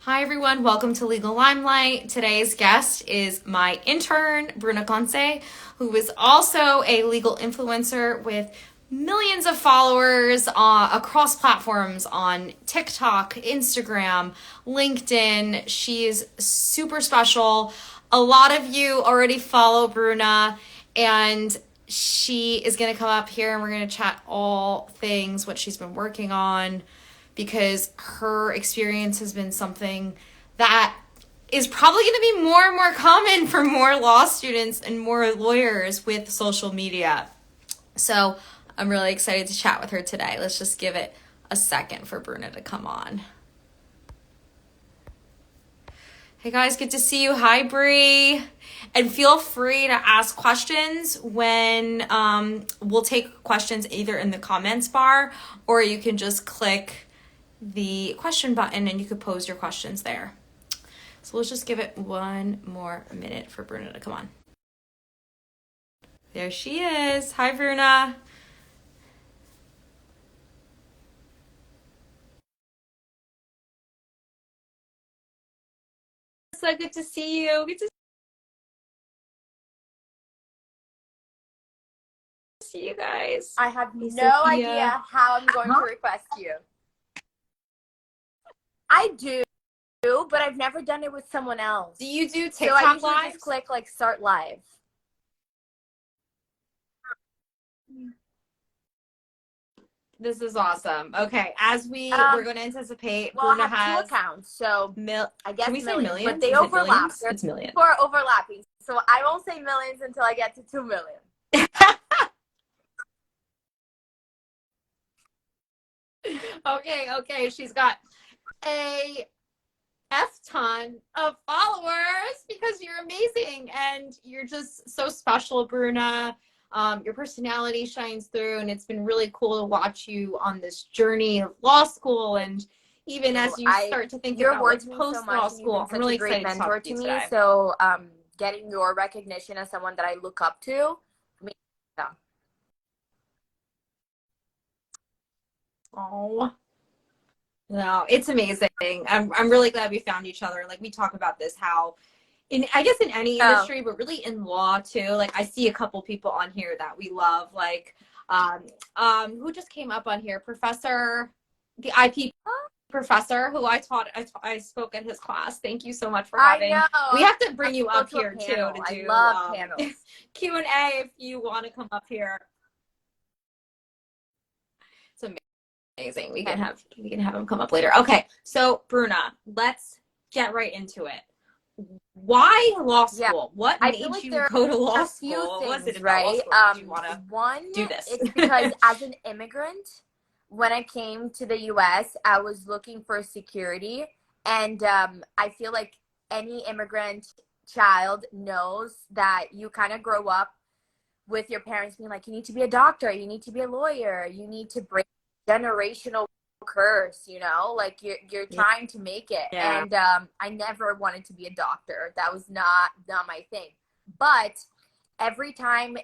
Hi everyone, welcome to Legal Limelight. Today's guest is my intern, Bruna who is also a legal influencer with millions of followers across platforms on TikTok, Instagram, LinkedIn. She is super special. A lot of you already follow Bruna, and she is going to come up here and we're going to chat all things what she's been working on, because her experience has been something that is probably going to be more and more common for more law students and more lawyers with social media. So I'm really excited to chat with her today. Let's just give it a second for Bruna to come on. Hey guys, good to see you. Hi, Bree. And feel free to ask questions when we'll take questions either in the comments bar, or you can just click the question button and you could pose your questions there. So let's just give it one more minute for Bruna to come on. There she is. Hi, Bruna. So good to see you. Good to see you guys. I have no idea how I'm going to request you. I do, but I've never done it with someone else. Do you do So I TikTok usually lives? just click like start live. This is awesome. Okay, as we're going to anticipate, Well, Bruna I have two accounts, so I guess can we say millions? but they Is it overlap. millions? It's millions. People are overlapping, so I won't say millions until I get to 2 million. Okay. She's got a F ton of followers because you're amazing and you're just so special, Bruna. Your personality shines through, and it's been really cool to watch you on this journey of law school, and even as you start to think your about words like mean post so law much, and school. you've been I'm really such a great excited mentor to to me. today. So getting your recognition as someone that I look up to, yeah. Oh. No, it's amazing. I'm really glad we found each other. Like, we talk about this, how I guess in any industry, but really in law too. Like, I see a couple people on here that we love, like who just came up on here, the IP professor who I spoke at his class. Thank you so much for having. We have to bring you up here too to do panels. Q&A if you want to come up here. It's amazing. We can have him come up later. Okay, so Bruna, let's get right into it. Why law school? What made you go to law school? What was it about law school that you want to do this? It's because as an immigrant, when I came to the US, I was looking for security, and I feel like any immigrant child knows that you kind of grow up with your parents being like, you need to be a doctor, you need to be a lawyer, you need to break generational curse, like you're trying to make it. And I never wanted to be a doctor. That was not my thing. But every time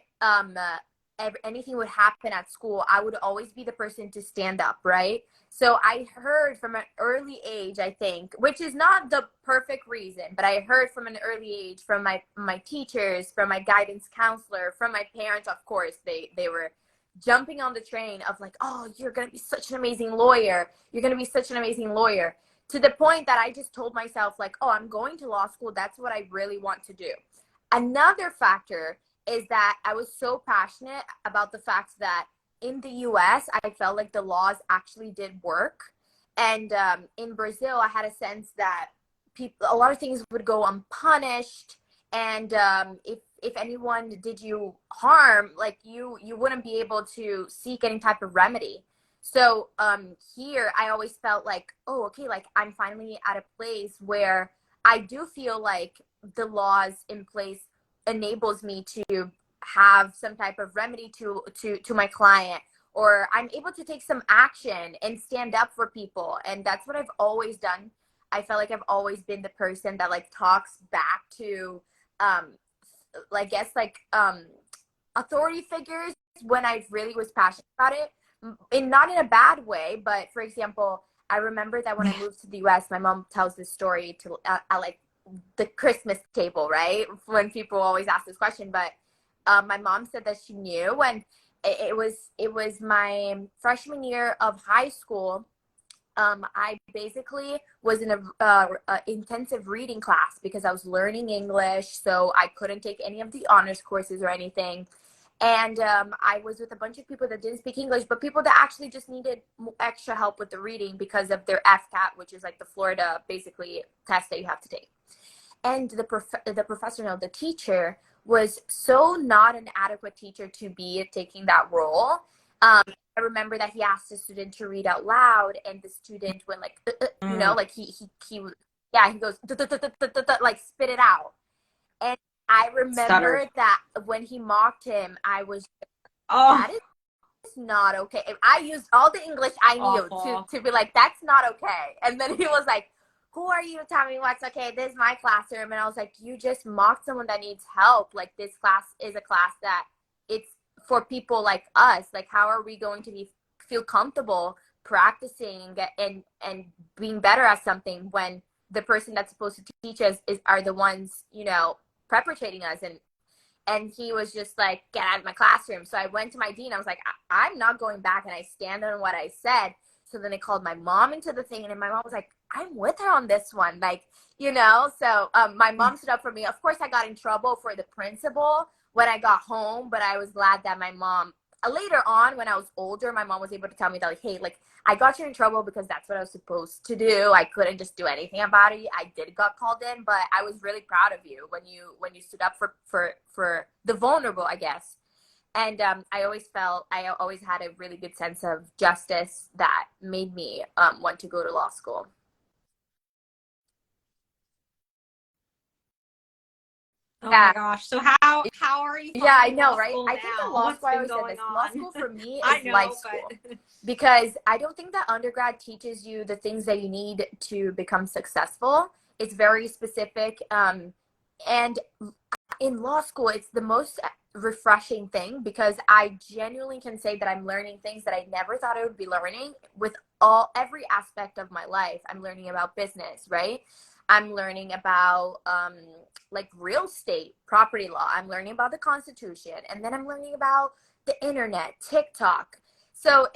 anything would happen at school, I would always be the person to stand up, right? So I heard from an early age, I think, which is not the perfect reason, but I heard from an early age from my teachers, from my guidance counselor, from my parents. Of course, they were jumping on the train of like, oh, you're going to be such an amazing lawyer. You're going to be such an amazing lawyer, to the point that I just told myself like, oh, I'm going to law school. That's what I really want to do. Another factor is that I was so passionate about the fact that in the US, I felt like the laws actually did work. And in Brazil, I had a sense that a lot of things would go unpunished. And if anyone did you harm, like you wouldn't be able to seek any type of remedy. So here I always felt like, oh, okay, like I'm finally at a place where I do feel like the laws in place enables me to have some type of remedy to my client, or I'm able to take some action and stand up for people. And that's what I've always done. I felt like I've always been the person that like talks back to I guess like authority figures when I really was passionate about it, and not in a bad way. But for example, I remember that when I moved to the US, my mom tells this story to at like the Christmas table, right? When people always ask this question, but my mom said that she knew when it was my freshman year of high school. I basically was in a intensive reading class because I was learning English, so I couldn't take any of the honors courses or anything. And I was with a bunch of people that didn't speak English, but people that actually just needed extra help with the reading because of their FCAT, which is like the Florida basically test that you have to take. And the professor, no, the teacher was so not an adequate teacher to be taking that role. I remember that he asked the student to read out loud, and the student went like, like he yeah, he goes, like spit it out. And I Stuttered. remember that when he mocked him, I was, Oh, that is not okay. If I used all the English I knew awful. to be like, that's not okay. And then he was like, who are you telling me what's okay? This is my classroom. And I was like, you just mocked someone that needs help. Like, this class is a class that it's for people like us. Like, how are we going to feel comfortable practicing and being better at something when the person that's supposed to teach us are the ones, perpetrating us? And he was just like, get out of my classroom. So I went to my dean. I was like, I'm not going back. And I stand on what I said. So then they called my mom into the thing. And my mom was like, I'm with her on this one. Like, so my mom stood up for me. Of course, I got in trouble for the principal when I got home. But I was glad that my mom, later on, when I was older, my mom was able to tell me that, like, hey, like, I got you in trouble because that's what I was supposed to do. I couldn't just do anything about it. I did got called in, but I was really proud of you when you stood up for the vulnerable, I guess. And I always had a really good sense of justice that made me want to go to law school. Oh my Yeah, gosh. So how are you yeah, I finding law know, right? school I think in now? law What's school, I been always said going this. Law on? school for me I is life know, school but because I don't think that undergrad teaches you the things that you need to become successful. It's very specific. And in law school, it's the most refreshing thing because I genuinely can say that I'm learning things that I never thought I would be learning with every aspect of my life. I'm learning about business, right? I'm learning about like real estate, property law. I'm learning about the Constitution, and then I'm learning about the internet, TikTok. So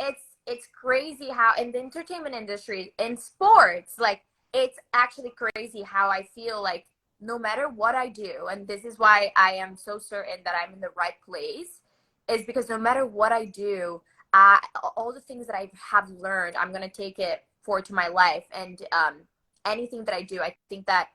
it's crazy how in the entertainment industry, in sports, like it's actually crazy how I feel like no matter what I do, and this is why I am so certain that I'm in the right place, is because no matter what I do, all the things that I have learned, I'm gonna take it forward to my life. And anything that I do, I think that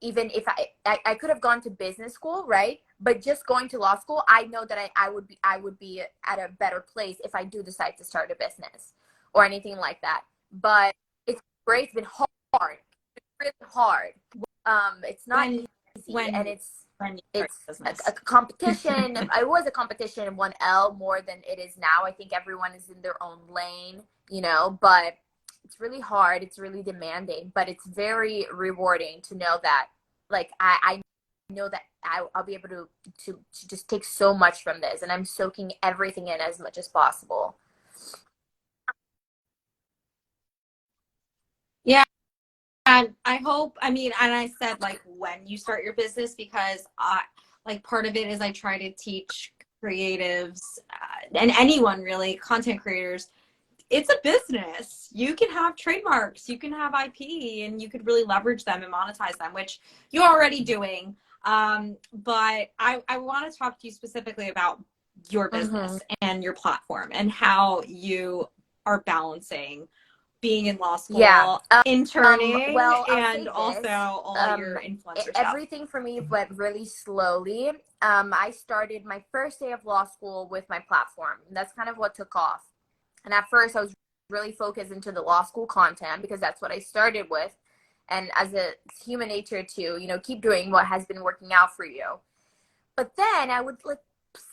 even if I could have gone to business school, right? But just going to law school, I know that I would be at a better place if I do decide to start a business or anything like that. But it's great. It's been hard, really hard. It's not when easy, and when it's when you start it's your a business. competition. I was a competition in 1L more than it is now. I think everyone is in their own lane, but it's really hard. It's really demanding, but it's very rewarding to know that, like, I know that I'll be able to just take so much from this, and I'm soaking everything in as much as possible. Yeah. And I hope, I mean, and I said like when you start your business because I like part of it is I try to teach creatives and anyone really, content creators, it's a business. You can have trademarks, you can have IP, and you could really leverage them and monetize them, which you're already doing. But I want to talk to you specifically about your Mm-hmm. business and your platform and how you are balancing being in law Yeah. school, interning, Well, I'll and say also this. all your influencer stuff. Everything for me went really slowly. I started my first day of law school with my platform. That's kind of what took off. And at first, I was really focused into the law school content because that's what I started with. And as a human nature to, keep doing what has been working out for you. But then I would like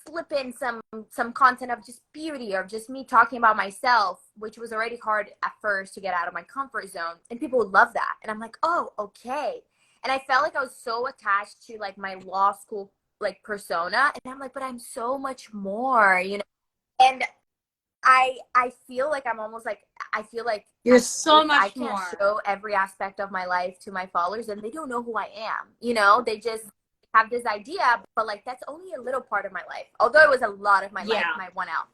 slip in some content of just beauty or just me talking about myself, which was already hard at first to get out of my comfort zone, and people would love that. And I'm like, oh, okay. And I felt like I was so attached to like my law school like persona, and I'm like, but I'm so much more. And I feel like I'm almost like, I feel like You're so if I much can't more. show every aspect of my life to my followers, then they don't know who I am. You know, they just have this idea, but like that's only a little part of my life. Although it was a lot of my life, Yeah. my 1L.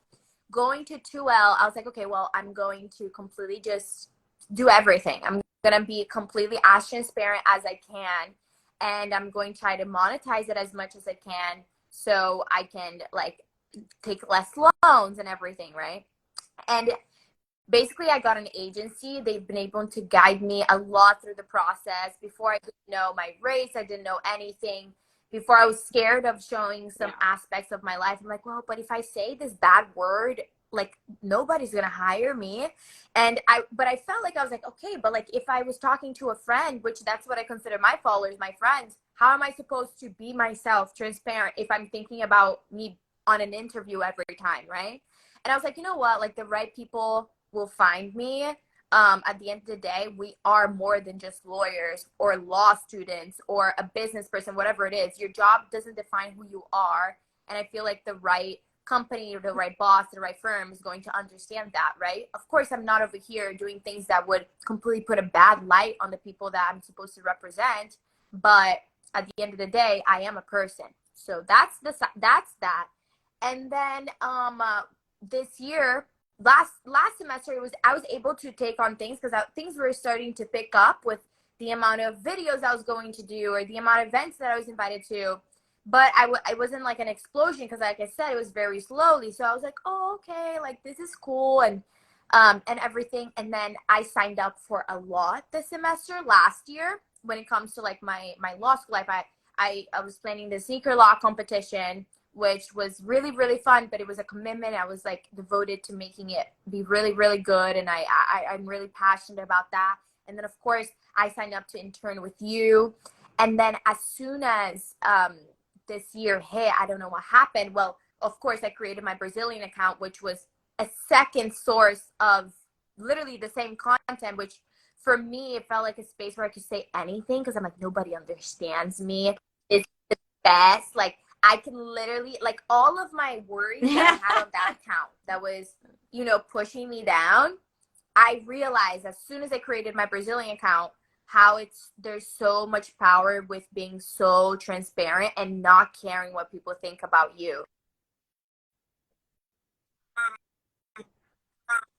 Going to 2L, I was like, okay, well, I'm going to completely just do everything. I'm going to be completely as transparent as I can. And I'm going to try to monetize it as much as I can so I can like take less loans and everything, right? And basically I got an agency. They've been able to guide me a lot through the process. Before I didn't know my race, I didn't know anything. Before I was scared of showing some aspects of my life. I'm like, well, but if I say this bad word, like nobody's gonna hire me. But I felt like I was like, okay, but like if I was talking to a friend, which that's what I consider my followers, my friends, how am I supposed to be myself, transparent, if I'm thinking about me on an interview every time, right? And I was like, you know what? Like the right people will find me. At the end of the day, we are more than just lawyers or law students or a business person, whatever it is. Your job doesn't define who you are. And I feel like the right company or the right boss, the right firm is going to understand that, right? Of course, I'm not over here doing things that would completely put a bad light on the people that I'm supposed to represent. But at the end of the day, I am a person. So that's that. And then this year, last semester, I was able to take on things because things were starting to pick up with the amount of videos I was going to do or the amount of events that I was invited to. But I wasn't like an explosion because, like I said, it was very slowly. So I was like, oh, okay, like this is cool and everything. And then I signed up for a lot this semester last year when it comes to like my law school life. I was planning the sneaker law competition, which was really, really fun, but it was a commitment. I was like devoted to making it be really, really good. And I'm really passionate about that. And then of course I signed up to intern with you. And then as soon as this year hit, I don't know what happened. Well, of course I created my Brazilian account, which was a second source of literally the same content, which for me, it felt like a space where I could say anything because I'm like, nobody understands me. It's the best. Like, I can literally, like, all of my worries that I had on that account that was, pushing me down, I realized as soon as I created my Brazilian account how there's so much power with being so transparent and not caring what people think about you.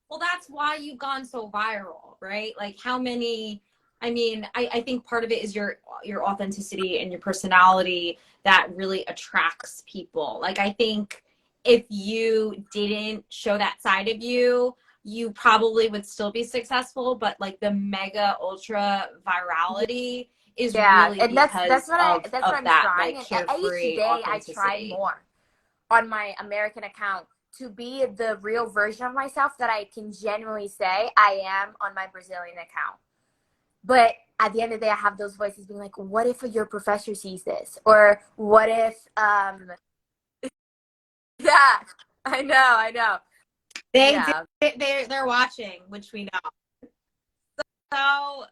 Well, that's why you've gone so viral, right? Like how many, I mean, I think part of it is your authenticity and your personality that really attracts people. Like I think if you didn't show that side of you, you probably would still be successful, but like the mega ultra virality is Yeah, really and that's because what of I'm that trying. like And each carefree day I try authenticity. more on my American account to be the real version of myself that I can genuinely say I am on my Brazilian account. But at the end of the day, I have those voices being like, what if your professor sees this? Or what if, yeah, I know. They Yeah. they're watching, which we know. So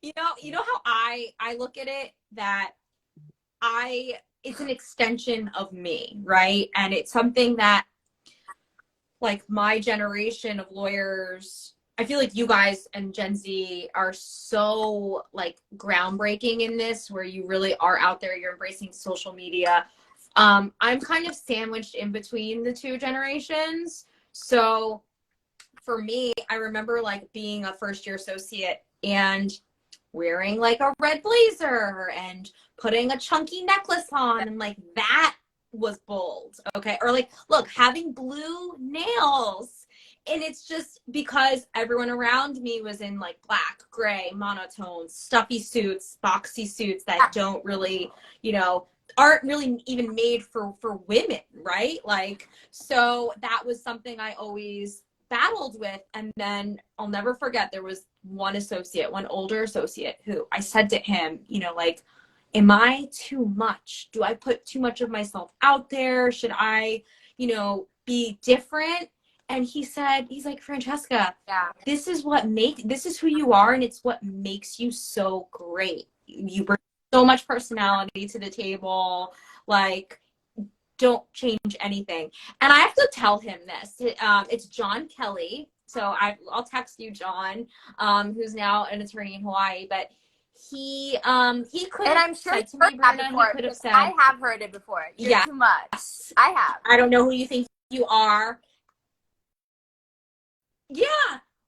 you know how I look at it, that I it's an extension of me, right? And it's something that like my generation of lawyers, I feel like you guys and Gen Z are so like groundbreaking in this, where you really are out there, you're embracing social media. I'm kind of sandwiched in between the two generations. So for me, I remember like being a first year associate and wearing like a red blazer and putting a chunky necklace on, and like that was bold. Okay. Or like, look, having blue nails. And it's just because everyone around me was in like black, gray, monotone, stuffy suits, boxy suits that don't really, aren't really even made for women, right? Like, so that was something I always battled with. And then I'll never forget, there was one older associate, who I said to him, like, am I too much? Do I put too much of myself out there? Should I, be different? And he's like, Francesca, Yeah. this is who you are, and it's what makes you so great. You bring so much personality to the table. Like, don't change anything. And I have to tell him this. It's John Kelly. So I'll text you, John, who's now an attorney in Hawaii. But he could And have I'm sure said you've to heard me, that Bruna, he before could have because said, I have heard it before. You're yes, too much. I have. I don't know who you think you are. Yeah.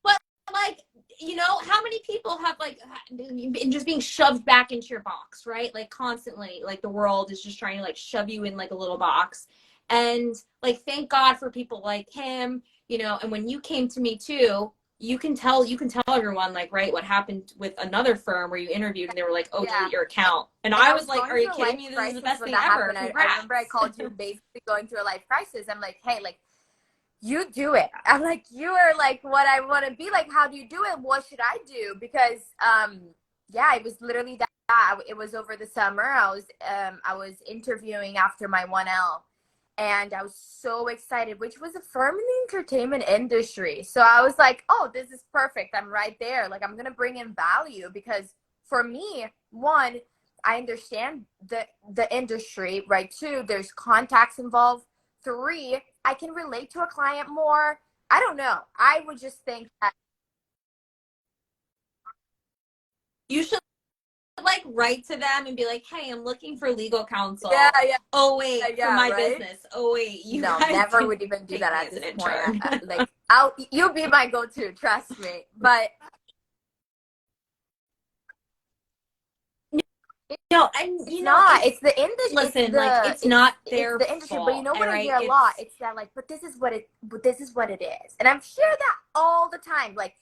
But like, you know, how many people have like been just being shoved back into your box, right? Like constantly, like the world is just trying to like shove you in like a little box. And like, thank God for people like him, you know, and when you came to me too, you can tell everyone like, right, what happened with another firm where you interviewed and they were like, oh, Yeah. delete your account. And And I I was was like, going are you through a kidding life me? This is the crisis best when thing that ever. happened. I Congrats. remember I called you basically going through a life crisis. I'm like, hey, like, you do it. I'm like, you are like what I want to be like. How do you do it? What should I do? Because yeah, it was literally that. It was over the summer. I was interviewing after my 1L, and I was so excited, which was a firm in the entertainment industry. So I was like, oh, this is perfect. I'm right there. Like, I'm gonna bring in value because for me, one, I understand the industry, right? Two, there's contacts involved. Three, I can relate to a client more. I don't know. I would just think that. You should like write to them and be like, hey, I'm looking for legal Yeah, counsel. yeah, Oh wait, for yeah, my right? business. Oh wait, you No, guys never can would even do take that me at as an this point. intern. Like, you'll be my go-to, trust me. But No, and it's you know, not. It's the industry. listen, like it's not It's their the industry. But you fault, know all what I right? hear a lot? It's It's that like, but this is what it. But this is what it is, and I'm sure that all the time. Like,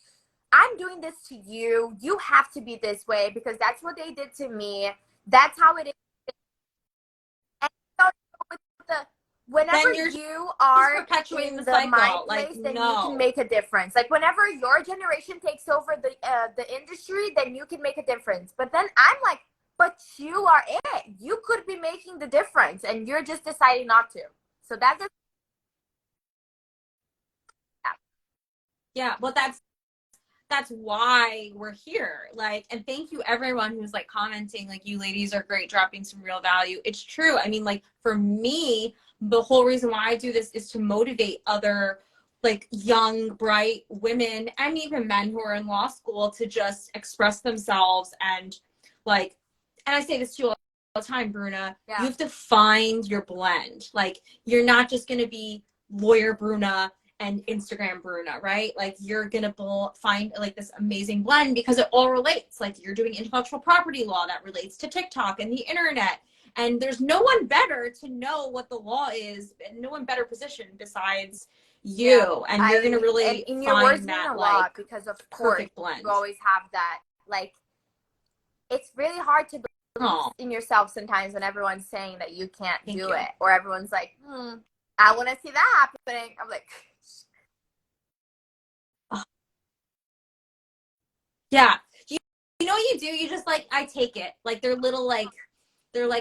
I'm doing this to you. You have to be this way because that's what they did to me. That's how it is. And so with the, whenever then you're you just are perpetuating the in my cycle. Like, place, then you can no. make a difference. Like whenever your generation takes over the industry, then you can make a difference. But then I'm like, but you are it. You could be making the difference, and you're just deciding not to. So that doesn't. Yeah, well that's why we're here. Like, and thank you everyone who's like commenting, like, you ladies are great, dropping some real value. It's true. I mean, like, for me, the whole reason why I do this is to motivate other like young, bright women and even men who are in law school to just express themselves and like, and I say this to you all the time, Bruna, you Yeah. have to find your blend. Like, you're not just going to be lawyer Bruna and Instagram Bruna, right? Like, you're gonna find like this amazing blend because it all relates. Like, you're doing intellectual property law that relates to TikTok and the internet. And there's no one better to know what the law is, and no one better positioned besides Yeah, you. And you're gonna and really in your words find mean that a like lot because of course perfect blend. you always have that. Like, it's really hard to believe Oh, in yourself sometimes when everyone's saying that you can't thank do you. it, or everyone's like, I want to see that happening. I'm like, Oh, yeah. You know what you do? You just like, I take it. Like, they're like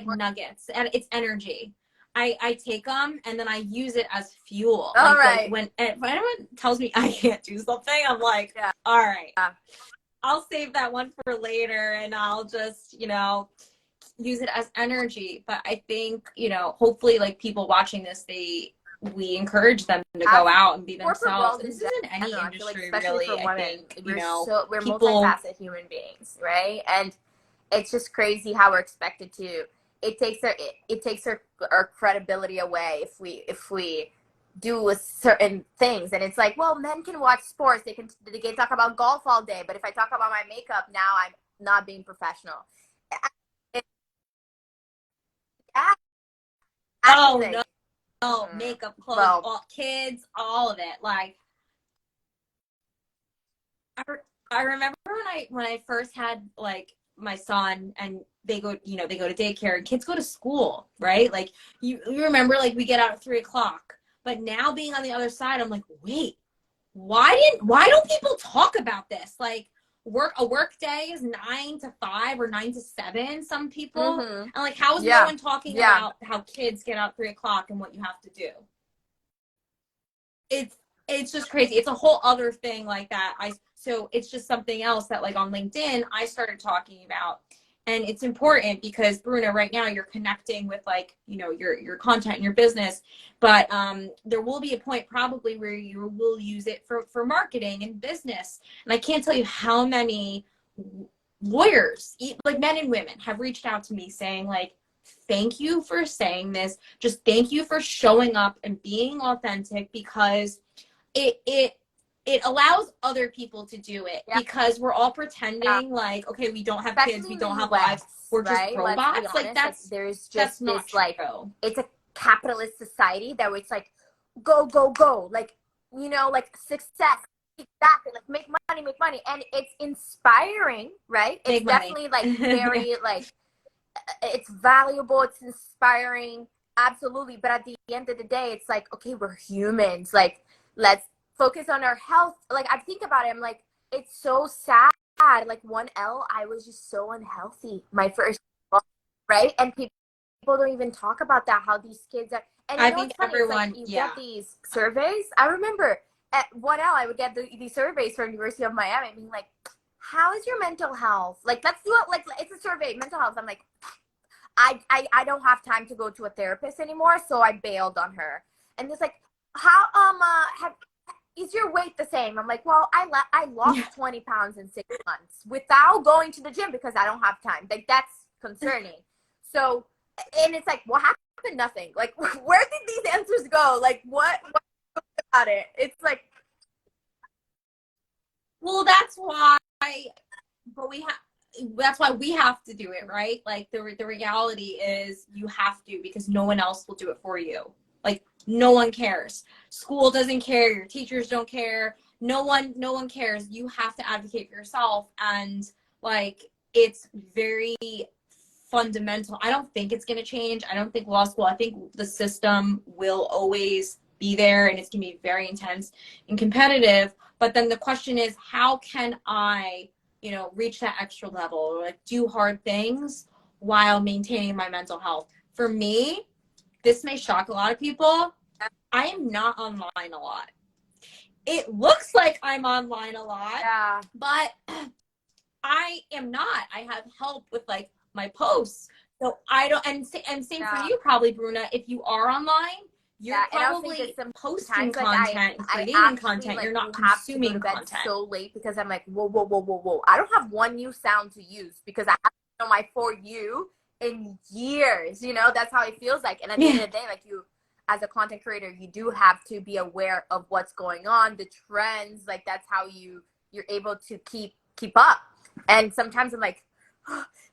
nuggets and it's energy. I take them and then I use it as fuel. all Like right, when anyone tells me I can't do something, I'm like, yeah, all right, yeah. I'll save that one for later and I'll just, you know, use it as energy. But I think, you know, hopefully like people watching this, we encourage them to go Absolutely. out and be Corporate themselves. world And in this isn't any general, I feel like, industry especially for really. I women, think, you know, we're people, multifaceted human beings, right? And it's just crazy how we're expected to. It takes our credibility away if we do certain things, and it's like, well, men can watch sports, they can talk about golf all day, but if I talk about my makeup, now I'm not being professional. It, oh everything. no, no, Mm, makeup, clothes, well, all kids, all of it. Like, I, I remember when I first had like my son and they go, you know, they go to daycare and kids go to school, right? Like, you remember like we get out at 3 o'clock, but now being on the other side, I'm like, wait, why don't people talk about this? Like, a work day is 9 to 5 or 9 to 7, some people. mm-hmm. And like, how is no Yeah, one talking yeah. about how kids get out at 3 o'clock and what you have to do? it's it's just crazy. It's a whole other thing like that. So it's just something else that like on LinkedIn I started talking about. And it's important because Bruna, right now you're connecting with like, you know, your content and your business, but there will be a point probably where you will use it for marketing and business. And I can't tell you how many lawyers, like men and women, have reached out to me saying like, thank you for saying this. Just thank you for showing up and being authentic, because it allows other people to do it, Yeah. because we're all Yeah. pretending like, okay, we don't have Especially kids, we in the don't have US, lives, we're just right? Let's be robots. honest. Like Like there's that's just not this like, true. it's a capitalist society that it's like go go go, like, you know, like success, exactly, like make money, and it's inspiring, right? It's Make money. definitely like very like it's valuable, it's inspiring, absolutely. But at the end of the day, it's like, okay, we're humans, like let's focus on our health. Like I think about it, I'm like, it's so sad. Like 1L, I was just so unhealthy my first, right? And people don't even talk about that, how these kids are. And you I know think what's funny? It's like everyone, you yeah. get these surveys. I remember at 1L, I would get these surveys from University of Miami being like, how is your mental health? Like, let's do it. Like, it's a survey, mental health. I'm like, I don't have time to go to a therapist anymore, so I bailed on her. And it's like, how is your weight the same? I'm like, well, I lost 20 pounds in 6 months without going to the gym because I don't have time. Like that's concerning. So, and it's like, what happened? Nothing. Like, where did these answers go? Like, what about it? It's like, Well, that's why, but that's why we have to do it, right? Like the reality is you have to, because no one else will do it for you. Like no one cares. School doesn't care, your teachers don't care. No one cares. You have to advocate for yourself, and like it's very fundamental. I don't think it's going to change. I don't think law school, I think the system will always be there, and it's going to be very intense and competitive. But then the question is, how can I, you know, reach that extra level, or like do hard things while maintaining my mental health? For me, this may shock a lot of people. I am not online a lot. It looks like I'm online a lot, yeah, but I am not. I have help with like my posts. So I don't, and same for yeah, you probably, Bruna. If you are online, you're yeah. And I also think probably that posting sometimes like content and I creating actually content. You're like not will have to go to consuming bed content. so late because I'm like, whoa. I don't have one new sound to use because I haven't on my For You in years. You know, that's how it feels like. And at the end of the day, like you, as a content creator, you do have to be aware of what's going on, the trends. Like that's how you're able to keep up. And sometimes I'm like,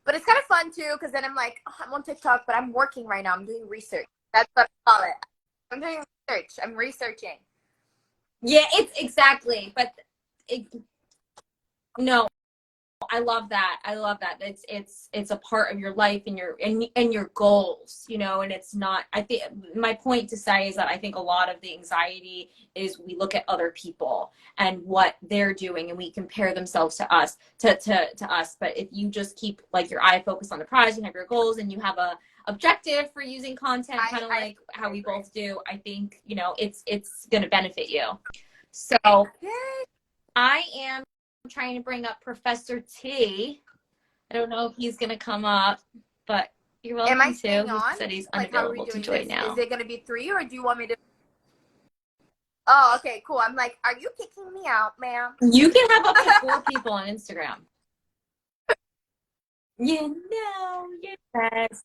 but it's kind of fun too because then I'm like, oh, I'm on TikTok, but I'm working right now. I'm doing research. That's what I call it. I'm doing research. I'm researching. Yeah, it's exactly. But it, no, I love that. I love that. It's a part of your life and your goals, you know, and it's not, I think my point to say is that I think a lot of the anxiety is we look at other people and what they're doing and we compare themselves to us to us. But if you just keep like your eye focused on the prize, you have your goals and you have a objective for using content, kind of like how we both do, I think, you know, it's going to benefit you. So I am trying to bring up Professor T. I don't know if he's going to come up, but you're welcome Am I to. staying He on? said he's Like, how are we unavailable to doing join this? now. Is it going to be 3 or do you want me to? Oh, okay, cool. I'm like, are you kicking me out, ma'am? You can have up to 4 people on Instagram. You know, yes.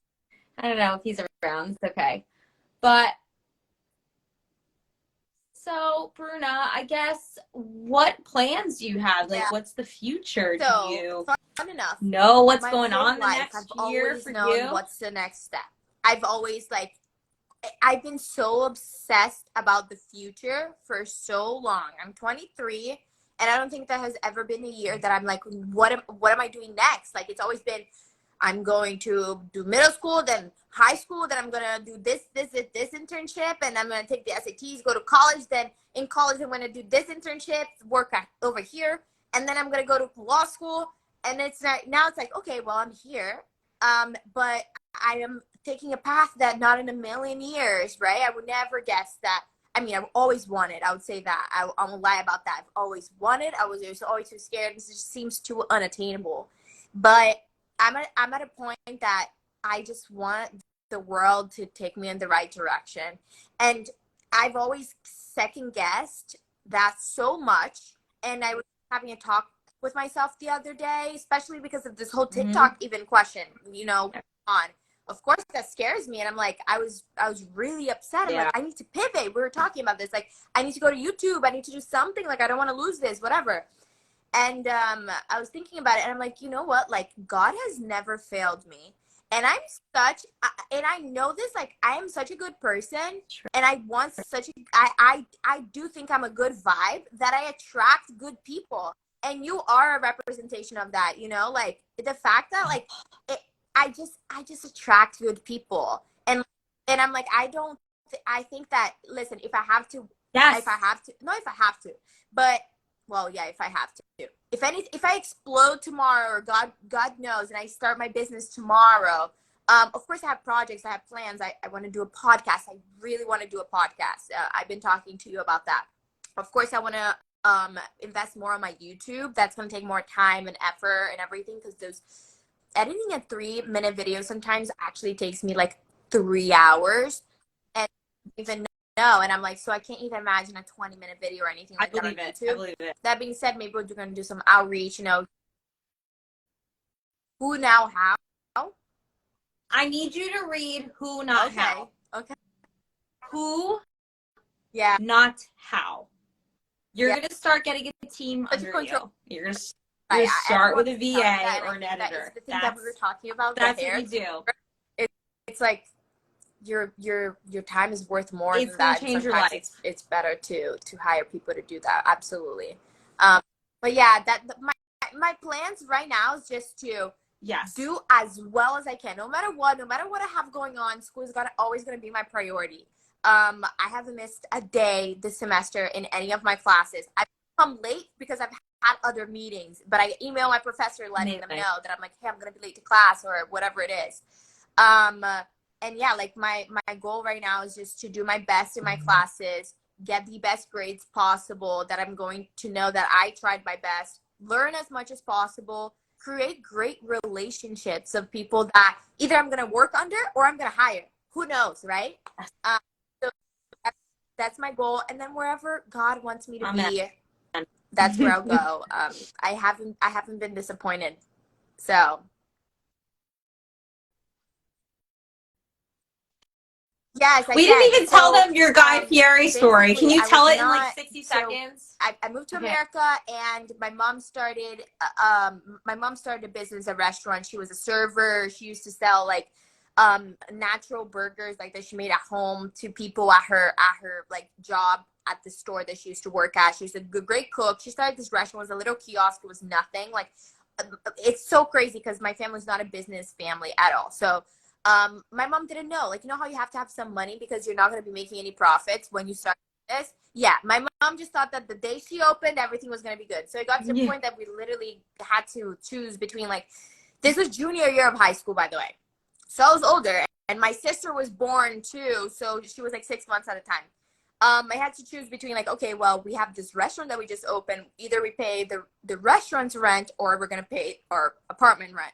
I don't know if he's around. It's okay. But so, Bruna, I guess what plans do you have? Like, what's the future? Do you fun enough. know what's My going whole on the life, next I've year always for known you? what's the next step. I've always like, I've been so obsessed about the future for so long. I'm 23, and I don't think there has ever been a year that I'm like, what am I doing next? Like, it's always been, I'm going to do middle school, then high school, then I'm gonna do this internship, and I'm gonna take the SATs, go to college. Then in college, I'm gonna do this internship, work over here, and then I'm gonna go to law school. And it's not, now it's like, okay, well, I'm here, but I am taking a path that not in a million years, right? I would never guess that. I mean, I've always wanted. I would say that. I won't lie about that. I've always wanted. I was always too scared. This just seems too unattainable. But I'm at a point that I just want the world to take me in the right direction. And I've always second guessed that so much. And I was having a talk with myself the other day, especially because of this whole TikTok even question, on. Of course that scares me. And I'm like, I was really upset. I'm like, I need to pivot. We were talking about this. Like, I need to go to YouTube. I need to do something. Like, I don't want to lose this, whatever. And I was thinking about it, and I'm like, you know what? Like, God has never failed me. And and I know this, like, I am such a good person, and I want I do think I'm a good vibe, that I attract good people. And you are a representation of that, like the fact that, like, I just attract good people. And I'm like, I think that, listen, if I have to, if I have to, but well, yeah, if I have to. If I explode tomorrow, or God knows, and I start my business tomorrow, of course I have projects, I have plans. I want to do a podcast. I really want to do a podcast. I've been talking to you about that. Of course, I want to invest more on my YouTube. That's going to take more time and effort and everything, because those editing a 3-minute video sometimes actually takes me like 3 hours, and even know. And I'm like, so I can't even imagine a 20-minute video or anything like that on YouTube. I believe it. That being said, maybe we're going to do some outreach, Who, Now, How. I need you to read Who, Not How. Okay. Who, yeah, not how. You're going to start getting a team under you. You're going to start with a VA or an editor. That's the thing that we were talking about. That's what you do. It's like, your time is worth more than that. It's going to change your life. It's better to hire people to do that. Absolutely. But yeah, my plans right now is just to do as well as I can, no matter what I have going on. School is always going to be my priority. I haven't missed a day this semester in any of my classes. I've come late because I've had other meetings, but I email my professor letting them know that I'm like, hey, I'm going to be late to class or whatever it is. And yeah, like my goal right now is just to do my best in my classes, get the best grades possible, that I'm going to know that I tried my best, learn as much as possible, create great relationships of people that either I'm going to work under or I'm going to hire. Who knows, right? So that's my goal. And then wherever God wants me to be, that's where I'll go. I haven't been disappointed. So yes, we didn't even tell them your Guy Fieri story. Can you tell it in like 60 seconds? I moved to America, and my mom started a business, a restaurant. She was a server. She used to sell like natural burgers like that she made at home to people at her like job at the store that she used to work at. She was a great cook. She started this restaurant. It was a little kiosk. It was nothing. Like, it's so crazy because my family's not a business family at all. So my mom didn't know, like, how you have to have some money because you're not going to be making any profits when you start this. Yeah, my mom just thought that the day she opened, everything was going to be good. So it got to the point that we literally had to choose between, like, this was junior year of high school, by the way. So I was older, and my sister was born too, so she was like 6 months at a time. I had to choose between, like, okay, well, we have this restaurant that we just opened. Either we pay the restaurant's rent, or we're going to pay our apartment rent.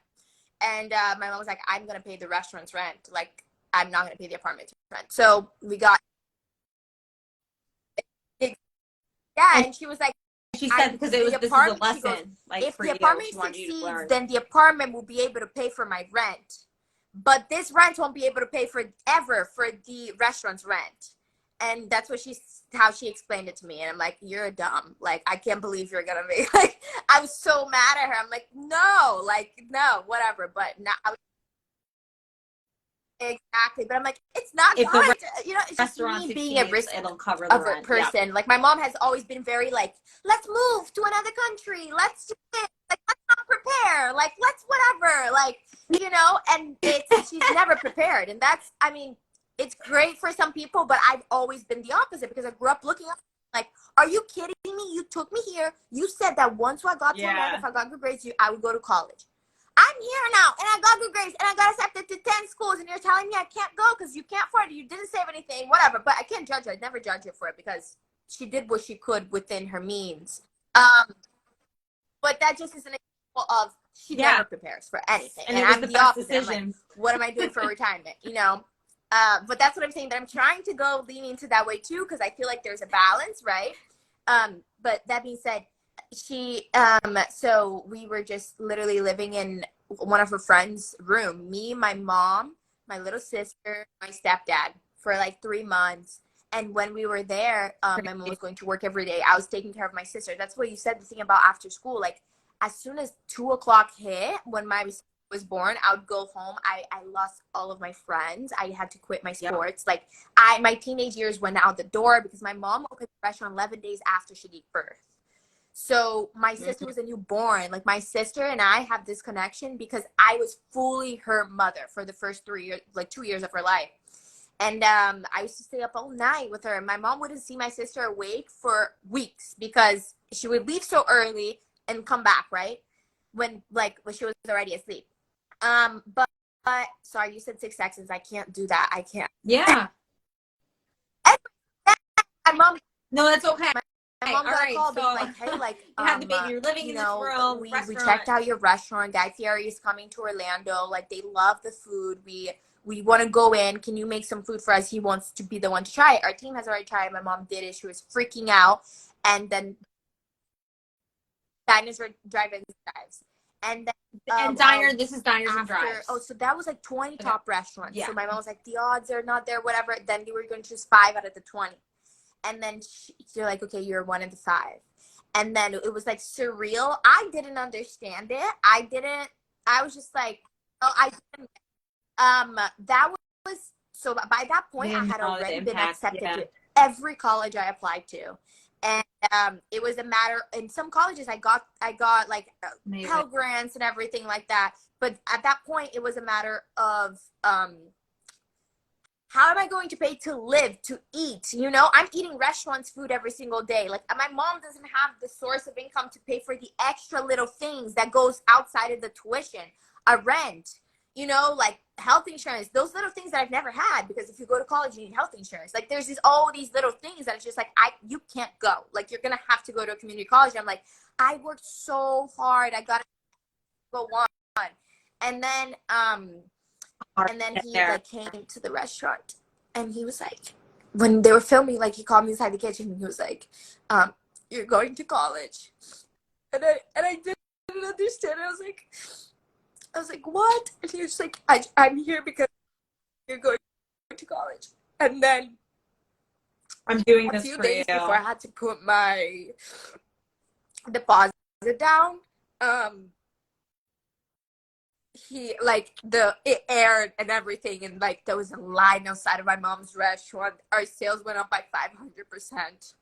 And my mom was like, I'm going to pay the restaurant's rent. Like, I'm not going to pay the apartment's rent. So we got, and she was like, she said, because this is a lesson. Goes, like, if the apartment succeeds, then the apartment will be able to pay for my rent. But this rent won't be able to pay for the restaurant's rent. And that's how she explained it to me. And I'm like, you're dumb. Like, I can't believe you're going to be like, I was so mad at her. I'm like, no, whatever. But now, exactly. But I'm like, it's not right. It's just me being a risk it'll cover the rent. Person. Yeah. Like, my mom has always been very like, let's move to another country. Let's do it. Like, let's not prepare. Like, let's whatever. Like, and she's never prepared. And that's, I mean, it's great for some people, but I've always been the opposite because I grew up looking up like, are you kidding me? You took me here. You said that once I got to America, if I got good grades, I would go to college. I'm here now, and I got good grades, and I got accepted to 10 schools, and you're telling me I can't go because you can't afford it. You didn't save anything, whatever. But I can't judge her. I'd never judge her for it because she did what she could within her means. But that just is an example of she Yeah. never prepares for anything. And And it was I'm the the best opposite. I'm like, decision. what am I doing for retirement? You know? But that's what I'm saying, that I'm trying to go lean into that way too, because I feel like there's a balance, right? But that being said, so we were just literally living in one of her friends' room, me, my mom, my little sister, my stepdad, for like 3 months. And when we were there, my mom was going to work every day. I was taking care of my sister. That's what you said, the thing about after school. Like, as soon as 2 o'clock hit, when my sister was born, I would go home. I lost all of my friends. I had to quit my sports. Yep. Like, my teenage years went out the door because my mom opened the restaurant 11 days after she gave birth. So my sister was a newborn. Like, my sister and I have this connection because I was fully her mother for the first 3 years, like 2 years of her life. And I used to stay up all night with her. My mom wouldn't see my sister awake for weeks because she would leave so early and come back, right? When she was already asleep. But sorry, you said 6 seconds. I can't do that. I can't. Yeah. My mom. No, that's okay. My mom got a call being like, hey, like, you had the baby, you're living in this world. We checked out your restaurant. Guy Fieri is coming to Orlando. Like, they love the food. We want to go in. Can you make some food for us? He wants to be the one to try it. Our team has already tried it. My mom did it. She was freaking out. And then diners were drive-ins drives. And then this is diners and drives. Oh, so that was like 20 top restaurants. Yeah. So my mom was like, the odds are not there, whatever. Then they were going to choose 5 out of the 20. And then you're like, okay, you're one of the 5. And then it was like surreal. I didn't understand it. I was just like, oh, I didn't. That was, so by that point, I had already been accepted to every college I applied to. And it was a matter, in some colleges I got like Pell Grants and everything like that. But at that point, it was a matter of, how am I going to pay to live, to eat? You know, I'm eating restaurants food every single day. Like, my mom doesn't have the source of income to pay for the extra little things that goes outside of the tuition, a rent, you know, like health insurance, those little things that I've never had, because if you go to college, you need health insurance. Like, there's all these little things that it's just like, you can't go. Like, you're going to have to go to a community college. I'm like, I worked so hard. I got to go on. And then, he like came to the restaurant, and he was like, when they were filming, like, he called me inside the kitchen, and he was like, you're going to college. And I didn't understand. I was like, what? And he was like, I'm here because you're going to college. And then I'm doing this for you. A few days before I had to put my deposit down, it aired and everything, and like there was a line outside of my mom's restaurant. Our sales went up by 500%,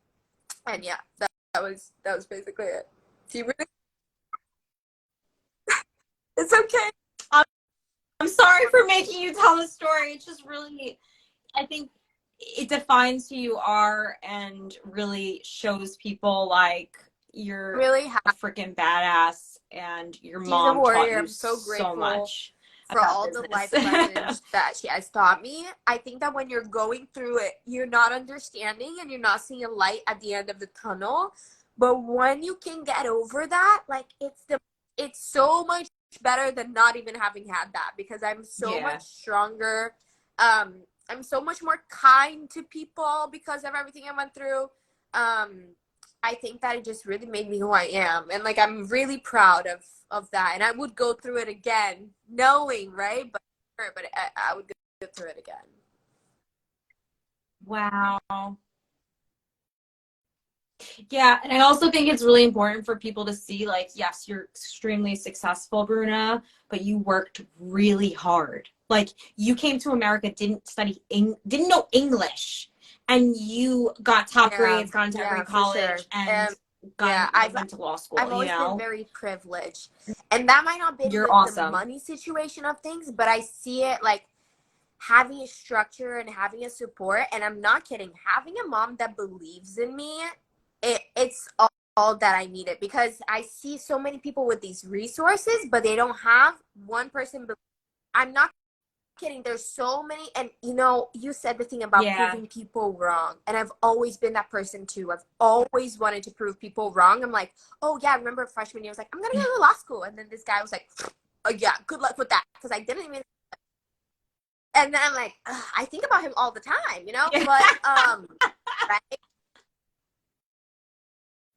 and yeah, that was basically it. Do you really? It's okay. I'm sorry for making you tell the story. It's just really, I think it defines who you are and really shows people like you're really a freaking badass, and your mom taught you so much for all the life lessons that she has taught me. I think that when you're going through it, you're not understanding and you're not seeing a light at the end of the tunnel. But when you can get over that, like, it's so much better than not even having had that, because I'm so much stronger. I'm so much more kind to people because of everything I went through. I think that it just really made me who I am. And like, I'm really proud of that. And I would go through it again, knowing, right? But I would go through it again. Wow. Yeah. And I also think it's really important for people to see, like, yes, you're extremely successful, Bruna, but you worked really hard. Like, you came to America, didn't know English, and you got top grades, got into every college, and went to law school. I've always been very privileged, and that might not be the money situation of things, but I see it like having a structure and having a support. And I'm not kidding, having a mom that believes in me, it's all that I needed, because I see so many people with these resources, but they don't have one person. I'm not kidding. There's so many, and you said the thing about Yeah. proving people wrong, and I've always been that person too. I've always wanted to prove people wrong. I'm like, oh yeah, I remember freshman year, I was like, I'm gonna go to law school, and then this guy was like, oh yeah, good luck with that, because I didn't even. And then I'm like, ugh, I think about him all the time, Yeah. but right?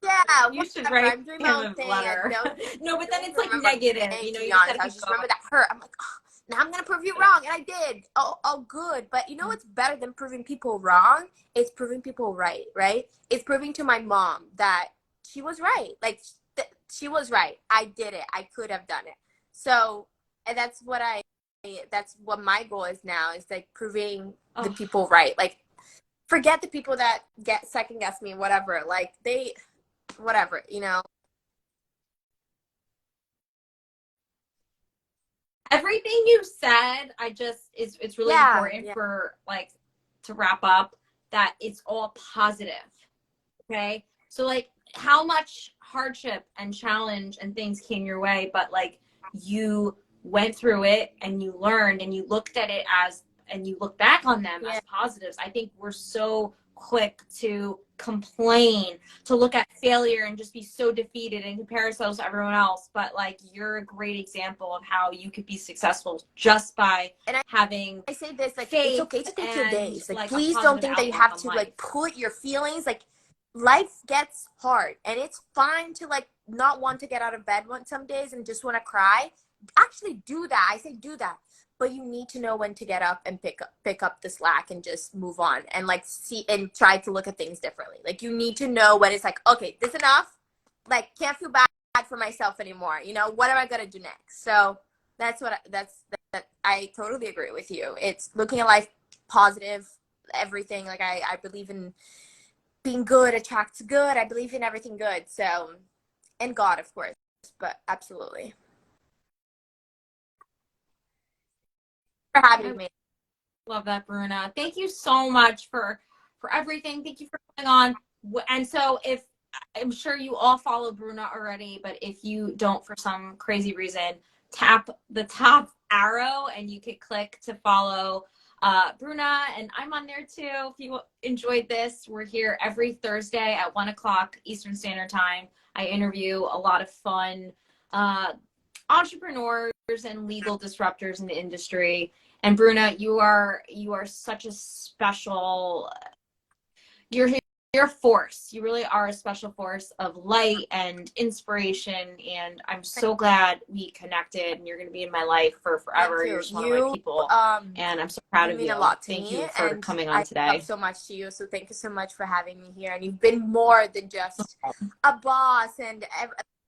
Yeah, You should whatever. write I'm doing my him own a thing. I letter. No, but then don't it's even like remember negative. a thing, to You be just honest. gotta I keep just going. remember that hurt. I'm like, oh, now I'm gonna prove you wrong, and I did. Oh, good. But you know what's better than proving people wrong? It's proving people right, right? It's proving to my mom that she was right. Like she was right. I did it. I could have done it. So, and that's what my goal is now. Is like proving the Oh, people right. Like, forget the people that get second guess me, whatever. Like whatever. everything you said, it's really Yeah, important yeah, for like to wrap up that it's all positive. Okay. So like how much hardship and challenge and things came your way, but like you went through it and you learned and you looked at it as and you look back on them yeah. as positives. I think we're so quick to complain, to look at failure and just be so defeated and compare ourselves to everyone else. But like you're a great example of how you could be successful just by And having I say this, like, it's faith okay to take your and days. Like, like a please don't positive think that you outlook have on to like life. put your feelings, like, life gets hard, and it's fine to like not want to get out of bed some days and just want to cry. Actually do that. I say do that. But you need to know when to get up and pick up the slack and just move on and like see and try to look at things differently. Like, you need to know when it's like, okay, this enough. Like, can't feel bad for myself anymore. What am I gonna do next? So that I totally agree with you. It's looking at life positive, everything. Like, I believe in being good attracts good. I believe in everything good. So, and God, of course, but absolutely. For I having me. love that, Bruna. Thank you so much for everything. Thank you for coming on. And so, if I'm sure you all follow Bruna already, but if you don't for some crazy reason, tap the top arrow and you could click to follow Bruna. And I'm on there too. If you enjoyed this, we're here every Thursday at 1 o'clock Eastern Standard Time. I interview a lot of fun uh, entrepreneurs and legal disruptors in the industry. And Bruna, you are such a special. You're you're a force. You really are a special force of light and inspiration. And I'm so glad we connected. And you're going to be in my life for Thank forever. You're you. just one of my You people, and I'm so proud you of mean a you. lot to Thank me, you for and coming on I love today. so much to you. So thank you so much for having me here. And you've been more than just a boss, and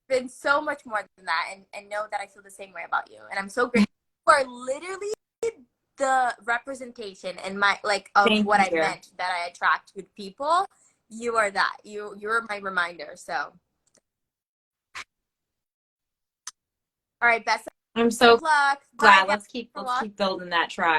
been so much more than that. And know that I feel the same way about you. And I'm so grateful for literally the representation and my like of Thank what I you. meant, that I attract good people. You are that. You're my reminder. So, all right, best I'm of so luck. Bye, glad. guys. Let's keep For watching. building that tribe.